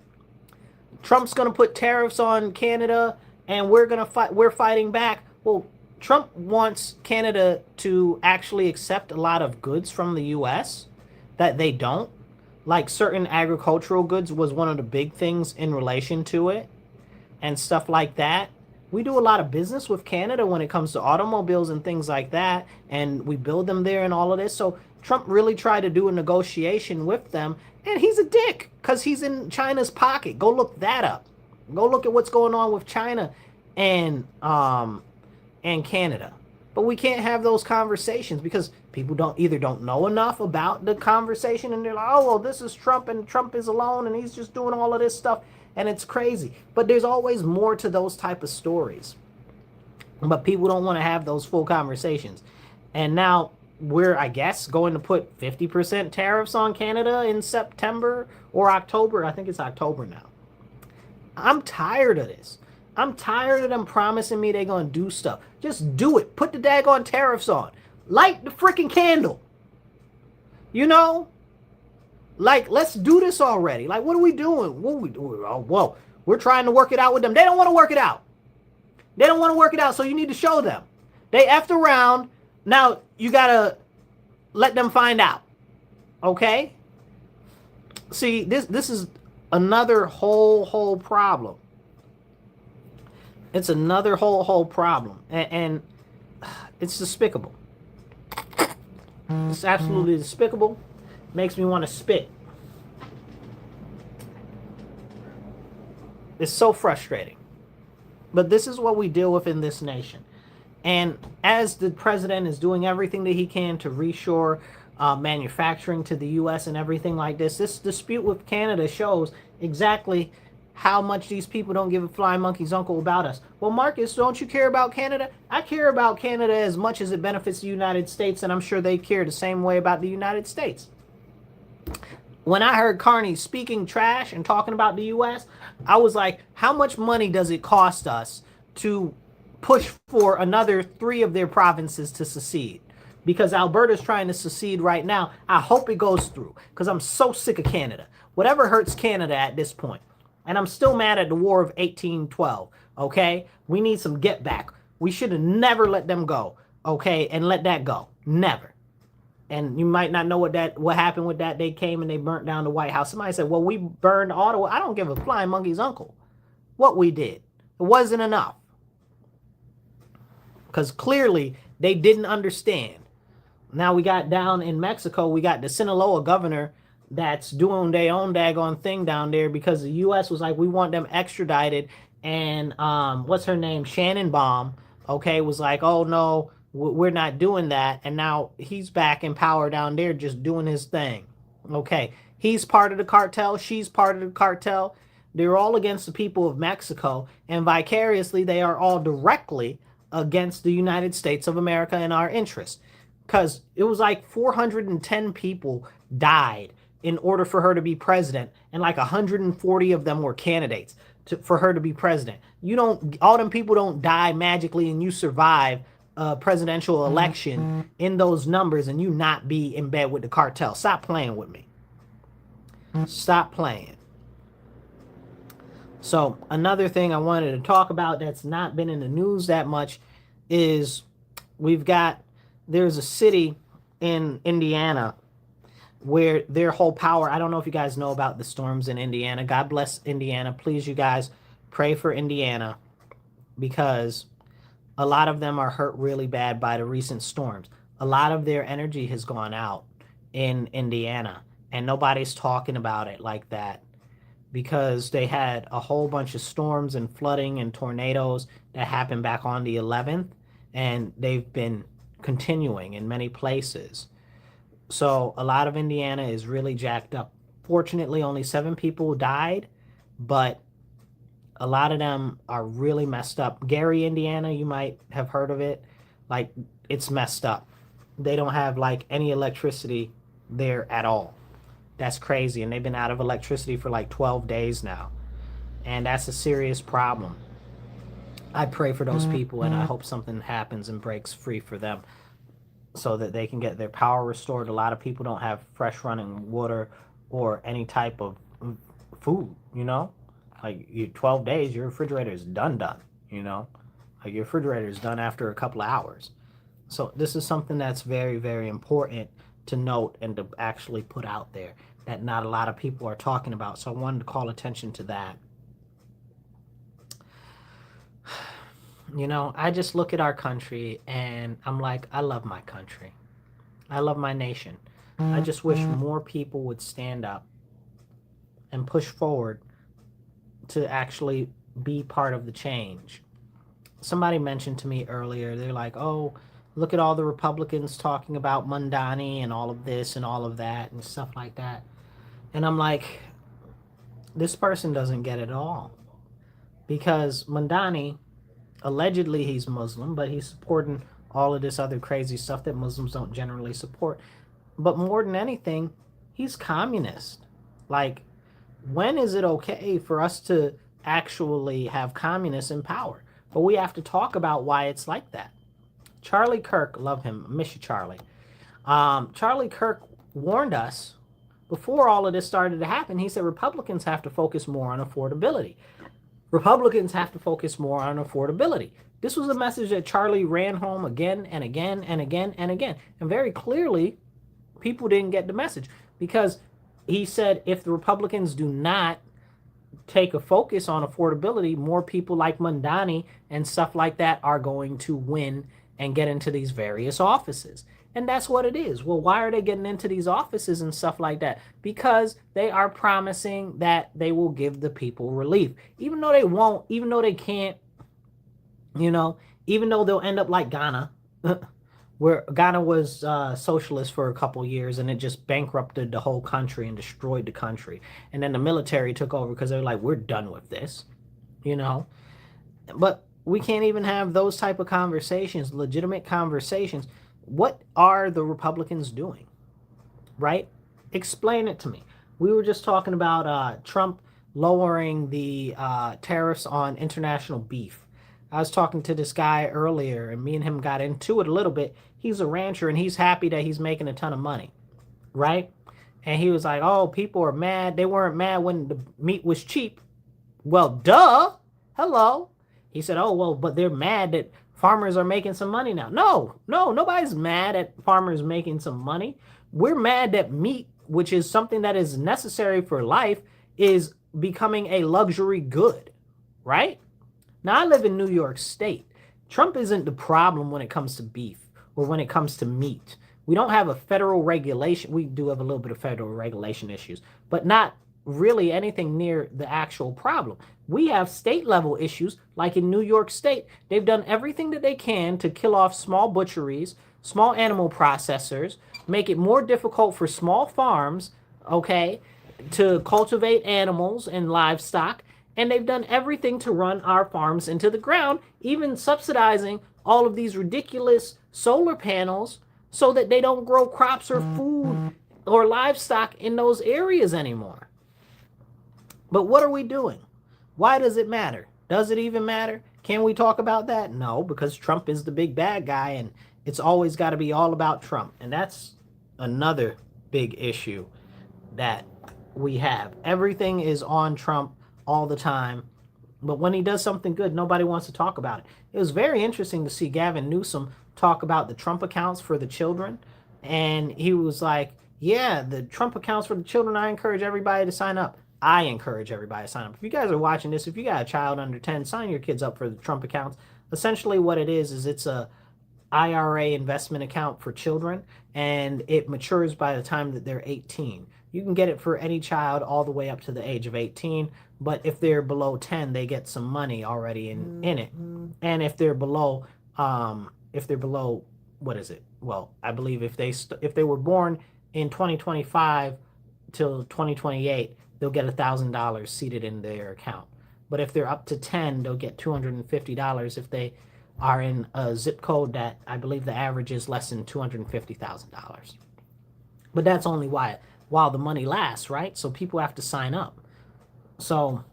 Trump's going to put tariffs on Canada, and we're fighting back. Well, Trump wants Canada to actually accept a lot of goods from the U.S. that they don't. Like, certain agricultural goods was one of the big things in relation to it and stuff like that. We do a lot of business with Canada when it comes to automobiles and things like that, and we build them there and all of this. So Trump really tried to do a negotiation with them, and he's a dick because he's in China's pocket. Go look that up. Go look at what's going on with China and Canada. But we can't have those conversations because people don't know enough about the conversation, and they're like, oh, well, this is Trump, and Trump is alone, and he's just doing all of this stuff, and it's crazy. But there's always more to those type of stories. But people don't want to have those full conversations. And now we're, I guess, going to put 50% tariffs on Canada in September or October. I think it's October now. I'm tired of this. I'm tired of them promising me they're going to do stuff. Just do it. Put the daggone tariffs on. Light the freaking candle. You know? Like, let's do this already. Like, what are we doing? What are we doing? Oh, whoa. We're trying to work it out with them. They don't want to work it out. They don't want to work it out, so you need to show them. They effed around. Now, you got to let them find out. Okay? See, this is another whole problem. It's another whole problem. And it's despicable. It's absolutely despicable. Makes me want to spit. It's so frustrating. But this is what we deal with in this nation. And as the president is doing everything that he can to reshore manufacturing to the U.S. and everything like this dispute with Canada shows exactly how much these people don't give a flying monkey's uncle about us. Well, Marcus, don't you care about Canada? I care about Canada as much as it benefits the United States, and I'm sure they care the same way about the United States. When I heard Carney speaking trash and talking about the U.S., I was like, how much money does it cost us to push for another 3 of their provinces to secede? Because Alberta's trying to secede right now. I hope it goes through, because I'm so sick of Canada. Whatever hurts Canada at this point. And I'm still mad at the War of 1812, okay? We need some get back. We should have never let them go, okay? And let that go. Never. And you might not know what happened with that. They came and they burnt down the White House. Somebody said, well, we burned Ottawa. I don't give a flying monkey's uncle what we did. It wasn't enough. Because clearly they didn't understand. Now we got down in Mexico, we got the Sinaloa governor that's doing their own daggone thing down there because the U.S. was like, we want them extradited. And what's her name? Shannon Baum, okay, was like, oh no, we're not doing that. And now he's back in power down there just doing his thing. Okay, he's part of the cartel. She's part of the cartel. They're all against the people of Mexico. And vicariously, they are all directly against the United States of America and our interests. Because it was like 410 people died in order for her to be president, and like 140 of them were candidates for her to be president. You don't, all them people don't die magically and you survive a presidential election in those numbers and you not be in bed with the cartel. Stop playing with me. Stop playing. So another thing I wanted to talk about that's not been in the news that much is there's a city in Indiana where their whole power, I don't know if you guys know about the storms in Indiana. God bless Indiana. Please, you guys, pray for Indiana because a lot of them are hurt really bad by the recent storms. A lot of their energy has gone out in Indiana, and nobody's talking about it like that because they had a whole bunch of storms and flooding and tornadoes that happened back on the 11th, and they've been continuing in many places. So a lot of Indiana is really jacked up. Fortunately, only 7 people died, but a lot of them are really messed up. Gary, Indiana, you might have heard of it. Like, it's messed up. They don't have like any electricity there at all. That's crazy. And they've been out of electricity for like 12 days now. And that's a serious problem. I pray for those people and I hope something happens and breaks free for them so that they can get their power restored. A lot of people don't have fresh running water or any type of food, you know? Like, you 12 days, your refrigerator is done, you know? Like, your refrigerator is done after a couple of hours. So this is something that's very, very important to note and to actually put out there that not a lot of people are talking about. So I wanted to call attention to that. You know, I just look at our country and I'm like, I love my country. I love my nation. I just wish more people would stand up and push forward to actually be part of the change. Somebody mentioned to me earlier, they're like, oh, look at all the Republicans talking about Mondani and all of this and all of that and stuff like that. And I'm like, this person doesn't get it all. Because Mondani, allegedly he's Muslim, but he's supporting all of this other crazy stuff that Muslims don't generally support. But more than anything, he's communist. Like, when is it okay for us to actually have communists in power? But we have to talk about why it's like that. Charlie Kirk, love him, miss you, Charlie. Charlie Kirk warned us before all of this started to happen. He said Republicans have to focus more on affordability. Republicans have to focus more on affordability. This was a message that Charlie ran home again and again and again and again. And very clearly, people didn't get the message because he said if the Republicans do not take a focus on affordability, more people like Mondani and stuff like that are going to win and get into these various offices. And that's what it is. Well, why are they getting into these offices and stuff like that? Because they are promising that they will give the people relief. Even though they won't, even though they can't, you know, even though they'll end up like Ghana, where Ghana was socialist for a couple years and it just bankrupted the whole country and destroyed the country. And then the military took over because they were like, we're done with this, you know. But we can't even have those type of conversations, legitimate conversations. What are the Republicans doing, right? Explain it to me. We were just talking about Trump lowering the tariffs on international beef. I was talking to this guy earlier, and me and him got into it a little bit. He's a rancher, and he's happy that he's making a ton of money, right? And he was like, oh, people are mad. They weren't mad when the meat was cheap. Well, duh. Hello. He said, oh, well, but they're mad that farmers are making some money now. No, nobody's mad at farmers making some money. We're mad that meat, which is something that is necessary for life, is becoming a luxury good, right? Now, I live in New York State. Trump isn't the problem when it comes to beef or when it comes to meat. We don't have a federal regulation. We do have a little bit of federal regulation issues, but not really anything near the actual problem. We have state level issues, like in New York State. They've done everything that they can to kill off small butcheries, small animal processors, make it more difficult for small farms, okay, to cultivate animals and livestock. And they've done everything to run our farms into the ground, even subsidizing all of these ridiculous solar panels so that they don't grow crops or food or livestock in those areas anymore. But what are we doing? Why does it matter? Does it even matter? Can we talk about that? No, because Trump is the big bad guy, and it's always got to be all about Trump. And that's another big issue that we have. Everything is on Trump all the time. But when he does something good, nobody wants to talk about it. It was very interesting to see Gavin Newsom talk about the Trump accounts for the children. And he was like, yeah, the Trump accounts for the children, I encourage everybody to sign up. I encourage everybody to sign up. If you guys are watching this, if you got a child under 10, sign your kids up for the Trump accounts. Essentially what it is it's a IRA investment account for children, and it matures by the time that they're 18. You can get it for any child all the way up to the age of 18, but if they're below 10, they get some money already in it. And if they're below, what is it? Well, I believe if they were born in 2025 till 2028, they'll get $1,000 seated in their account. But if they're up to 10, they'll get $250 if they are in a zip code that I believe the average is less than $250,000. But that's only while the money lasts, right? So people have to sign up. So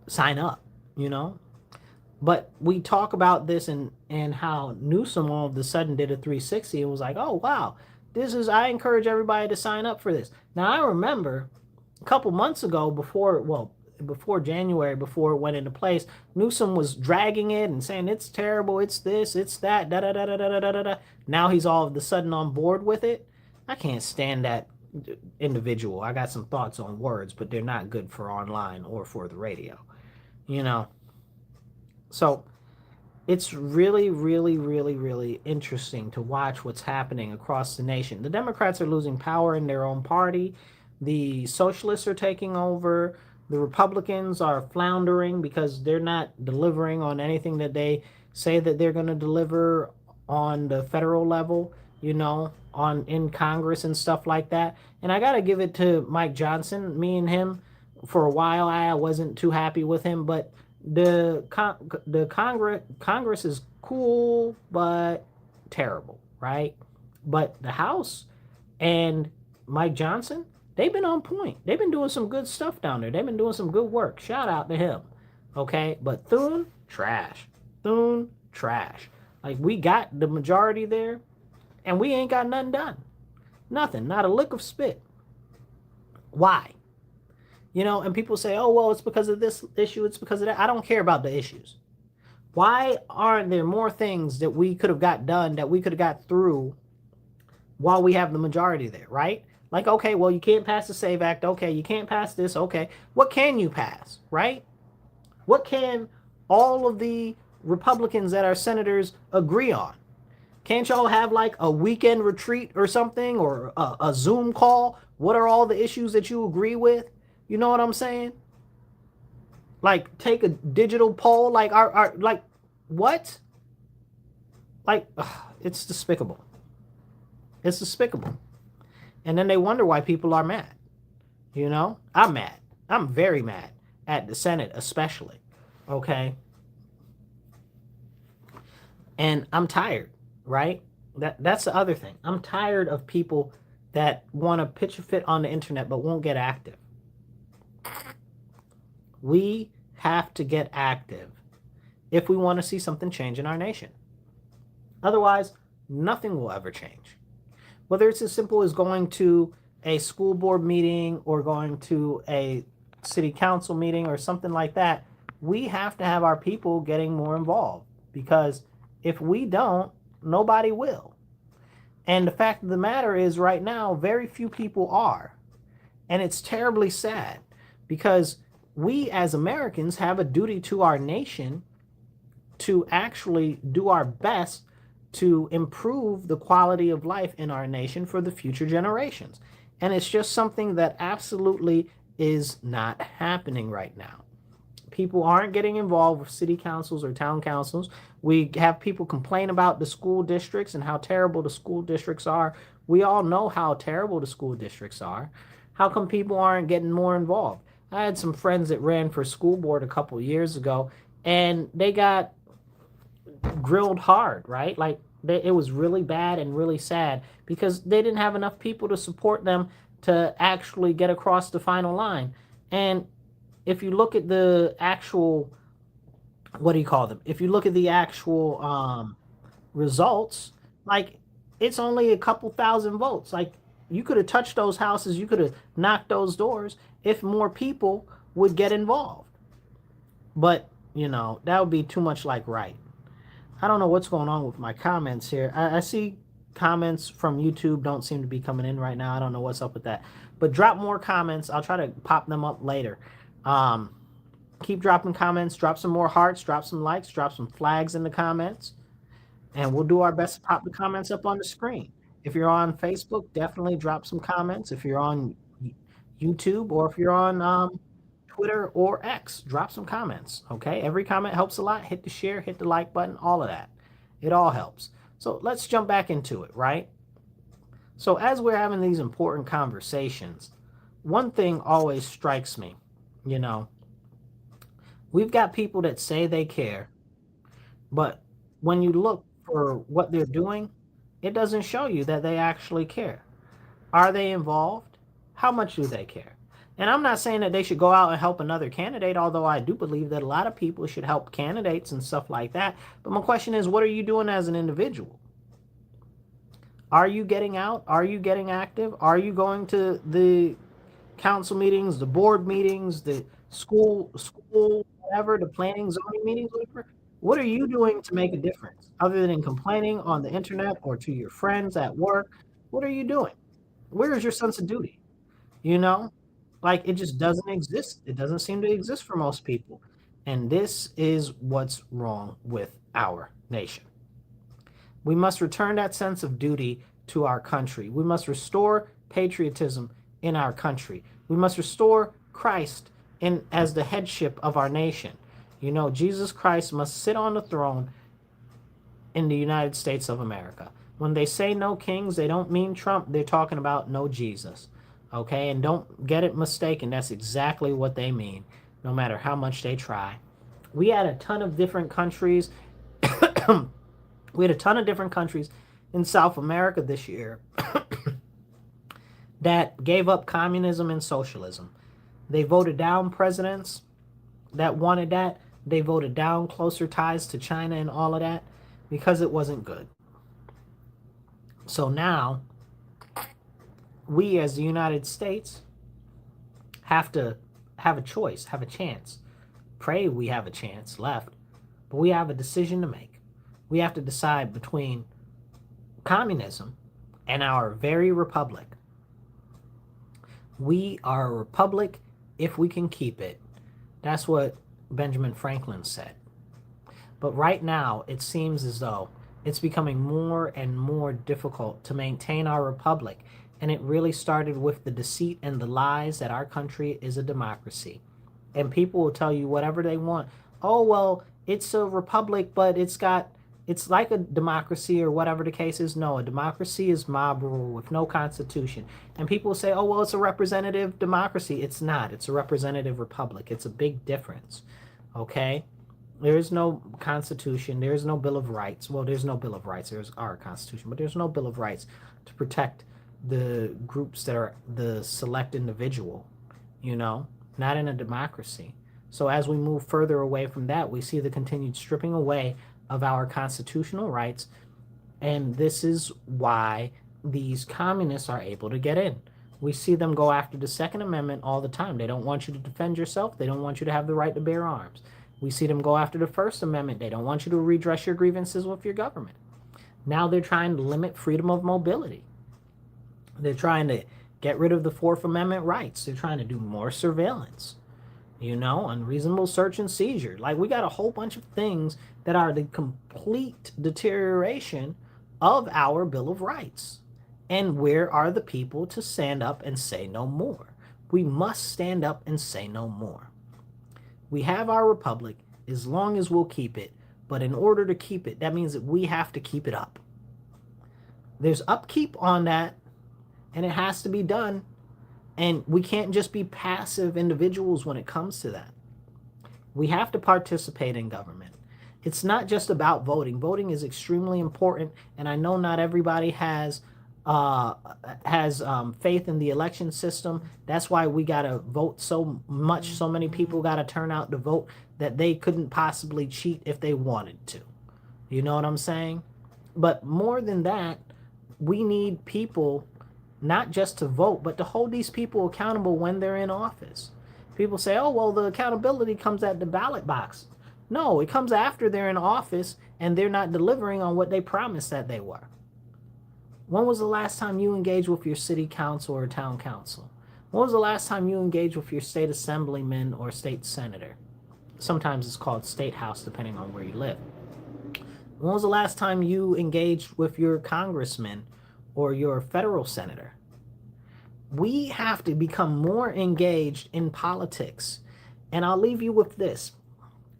sign up, you know? But we talk about this and how Newsom all of a sudden did a 360 and was like, oh, wow, I encourage everybody to sign up for this. Now, I remember a couple months ago before January, before it went into place, Newsom was dragging it and saying it's terrible, it's this, it's that, da da da da da da da da. Now he's all of a sudden on board with it. I can't stand that individual. I got some thoughts on words, but they're not good for online or for the radio, you know. So it's really, really, really, really interesting to watch what's happening across the nation. The Democrats are losing power in their own party. The socialists are taking over. The Republicans are floundering because they're not delivering on anything that they say that they're going to deliver on the federal level, you know, in Congress and stuff like that. And I got to give it to Mike Johnson. Me and him, for a while, I wasn't too happy with him, but the Congress is cool but terrible, right? But the House and Mike Johnson, they've been on point. They've been doing some good stuff down there. They've been doing some good work. Shout out to him. Okay? But Thune, trash. Thune, trash. Like, we got the majority there, and we ain't got nothing done. Nothing. Not a lick of spit. Why? You know, and people say, oh, well, it's because of this issue. It's because of that. I don't care about the issues. Why aren't there more things that we could have got done, that we could have got through while we have the majority there, right? Like, okay, well, you can't pass the SAVE Act. Okay, you can't pass this. Okay, what can you pass, right? What can all of the Republicans that are senators agree on? Can't y'all have like a weekend retreat or something, or a Zoom call? What are all the issues that you agree with? You know what I'm saying? Like, take a digital poll. Like, like, what? Like, it's despicable. It's despicable. And then they wonder why people are mad. You know? I'm mad. I'm very mad at the Senate, especially. Okay? And I'm tired, right? That's the other thing. I'm tired of people that want to pitch a fit on the internet but won't get active. We have to get active if we want to see something change in our nation. Otherwise, nothing will ever change. Whether it's as simple as going to a school board meeting or going to a city council meeting or something like that, we have to have our people getting more involved, because if we don't, nobody will. And the fact of the matter is, right now, very few people are. And it's terribly sad, because we as Americans have a duty to our nation to actually do our best to improve the quality of life in our nation for the future generations. And it's just something that absolutely is not happening right now. People aren't getting involved with city councils or town councils. We have people complain about the school districts and how terrible the school districts are. We all know how terrible the school districts are. How come people aren't getting more involved? I had some friends that ran for school board a couple years ago, and they got grilled hard, right? Like it was really bad and really sad because they didn't have enough people to support them to actually get across the final line. And if you look at the actual, what do you call them? If you look at the actual results, like it's only a couple thousand votes. Like you could have touched those houses, you could have knocked those doors if more people would get involved. But, that would be too much like right. I don't know what's going on with my comments here. I see comments from YouTube don't seem to be coming in right now. I don't know what's up with that. But drop more comments. I'll try to pop them up later. Keep dropping comments. Drop some more hearts. Drop some likes. Drop some flags in the comments. And we'll do our best to pop the comments up on the screen. If you're on Facebook, definitely drop some comments. If you're on YouTube or if you're on Twitter or X, drop some comments. Okay, every comment helps a lot. Hit the share, hit the like button, all of that. It all helps. So let's jump back into it, right? So as we're having these important conversations, one thing always strikes me, we've got people that say they care, but when you look for what they're doing, it doesn't show you that they actually care. Are they involved? How much do they care? And I'm not saying that they should go out and help another candidate, although I do believe that a lot of people should help candidates and stuff like that. But my question is, what are you doing as an individual? Are you getting out? Are you getting active? Are you going to the council meetings, the board meetings, the school, whatever, the planning, zoning meetings, whatever? What are you doing to make a difference other than complaining on the internet or to your friends at work? What are you doing? Where is your sense of duty? Like it just doesn't exist. It doesn't seem to exist for most people. And this is what's wrong with our nation. We must return that sense of duty to our country. We must restore patriotism in our country. We must restore Christ as the headship of our nation. Jesus Christ must sit on the throne in the United States of America. When they say no kings, they don't mean Trump. They're talking about no Jesus. Okay, and don't get it mistaken. That's exactly what they mean, no matter how much they try. We had a ton of different countries. We had a ton of different countries in South America this year that gave up communism and socialism. They voted down presidents that wanted that. They voted down closer ties to China and all of that because it wasn't good. So now we as the United States have to have a choice, have a chance. Pray we have a chance left, but we have a decision to make. We have to decide between communism and our very republic. We are a republic if we can keep it. That's what Benjamin Franklin said. But right now, it seems as though it's becoming more and more difficult to maintain our republic. And it really started with the deceit and the lies that our country is a democracy. And people will tell you whatever they want. Oh, well, it's a republic, but it's like a democracy or whatever the case is. No, a democracy is mob rule with no constitution. And people will say, oh, well, it's a representative democracy. It's not. It's a representative republic. It's a big difference. Okay? There is no constitution. There is no Bill of Rights. Well, there's no Bill of Rights. There's our constitution, but there's no Bill of Rights to protect the groups that are the select individual, not in a democracy. So as we move further away from that, we see the continued stripping away of our constitutional rights. And this is why these communists are able to get in. We see them go after the Second Amendment all the time. They don't want you to defend yourself. They don't want you to have the right to bear arms. We see them go after the First Amendment. They don't want you to redress your grievances with your government. Now they're trying to limit freedom of mobility. They're trying to get rid of the Fourth Amendment rights. They're trying to do more surveillance. unreasonable search and seizure. Like, we got a whole bunch of things that are the complete deterioration of our Bill of Rights. And where are the people to stand up and say no more? We must stand up and say no more. We have our republic as long as we'll keep it. But in order to keep it, that means that we have to keep it up. There's upkeep on that, and it has to be done. And we can't just be passive individuals when it comes to that. We have to participate in government. It's not just about voting. Voting is extremely important, and I know not everybody has faith in the election system. That's why we gotta vote so much. So many people gotta turn out to vote that they couldn't possibly cheat if they wanted to. You know what I'm saying? But more than that, we need people not just to vote, but to hold these people accountable when they're in office. People say, oh, well, the accountability comes at the ballot box. No, it comes after they're in office and they're not delivering on what they promised that they were. When was the last time you engaged with your city council or town council? When was the last time you engaged with your state assemblyman or state senator? Sometimes it's called state house, depending on where you live. When was the last time you engaged with your congressman or your federal senator? We have to become more engaged in politics. And I'll leave you with this.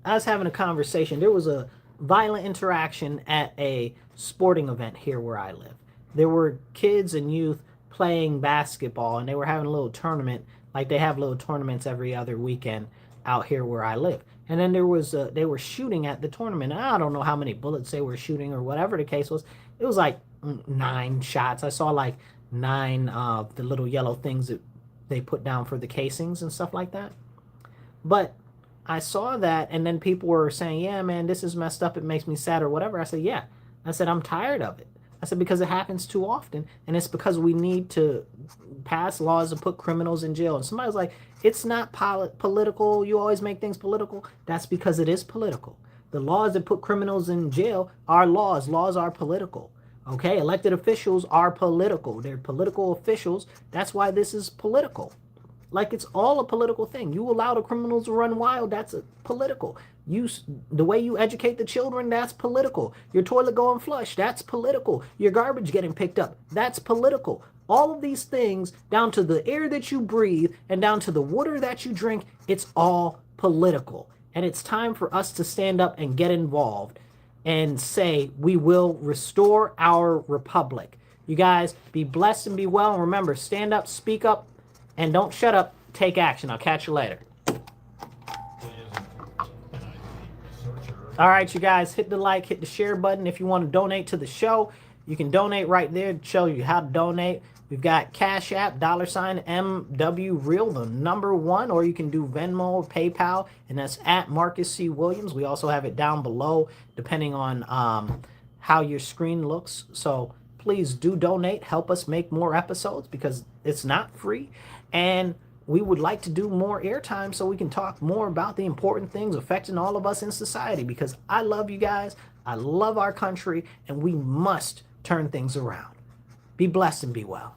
I was having a conversation. There was a violent interaction at a sporting event here where I live. There were kids and youth playing basketball, and they were having a little tournament, like they have little tournaments every other weekend out here where I live. And then there was they were shooting at the tournament. I don't know how many bullets they were shooting or whatever the case was. It was like 9 shots. I saw like 9 of the little yellow things that they put down for the casings and stuff like that. But I saw that, and then people were saying, yeah, man, this is messed up. It makes me sad or whatever. I said, yeah. I said, I'm tired of it. I said, because it happens too often, and it's because we need to pass laws and put criminals in jail. And somebody's like, it's not political. You always make things political. That's because it is political. The laws that put criminals in jail are laws. Laws are political. Okay? Elected officials are political. They're political officials. That's why this is political. Like, it's all a political thing. You allow the criminals to run wild, that's political. The way you educate the children, that's political. Your toilet going flush, that's political. Your garbage getting picked up, that's political. All of these things, down to the air that you breathe and down to the water that you drink, it's all political. And it's time for us to stand up and get involved and say, we will restore our republic. You guys, be blessed and be well. And remember, stand up, speak up, and don't shut up. Take action. I'll catch you later. All right, you guys, hit the like, hit the share button. If you want to donate to the show, you can donate right there to show you how to donate. We've got Cash App, $MW Real, the number 1, or you can do Venmo or PayPal, and that's at Marcus C. Williams. We also have it down below, depending on how your screen looks. So please do donate. Help us make more episodes because it's not free. And we would like to do more airtime so we can talk more about the important things affecting all of us in society, because I love you guys. I love our country, and we must turn things around. Be blessed and be well.